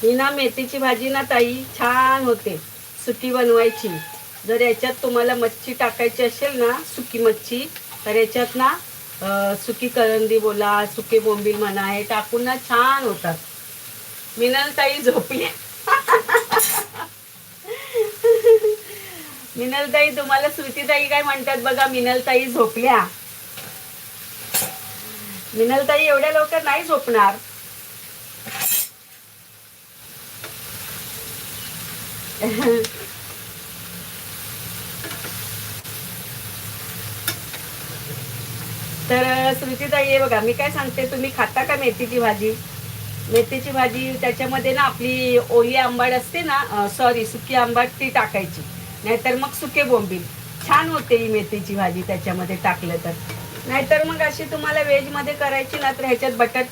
ही ना मेथीची भाजी ना ताई छान होते, सुकी बनवायची. जर याच्यात तुम्हाला मच्छी टाकायची असेल ना, सुकी मच्छी, तर याच्यात ना सुकी करंदी बोला, सुके बोंबील म्हणा, हे टाकून ना छान होतात. मिनल ताई झोपली. मिनल ताई, तुम्हाला श्रुती ताई काय म्हणतात बघा. मिनल ताई झोपल्या. मिनल ताई एवढ्या लवकर नाही झोपणार. तर श्रुतीताई हे बघा, मी काय सांगते, तुम्ही खाता का मेथीची भाजी? मेथीची भाजी त्याच्यामध्ये ना आपली ओली आंबाड असते ना, सॉरी सुकी आंबाड, ती टाकायची. नाहीतर मग सुके बोंबील. छान होते ही मेथीची भाजी त्याच्यामध्ये टाकलं तर. नाहीतर मग अशी तुम्हाला व्हेजमध्ये करायची ना, तर ह्याच्यात बटाट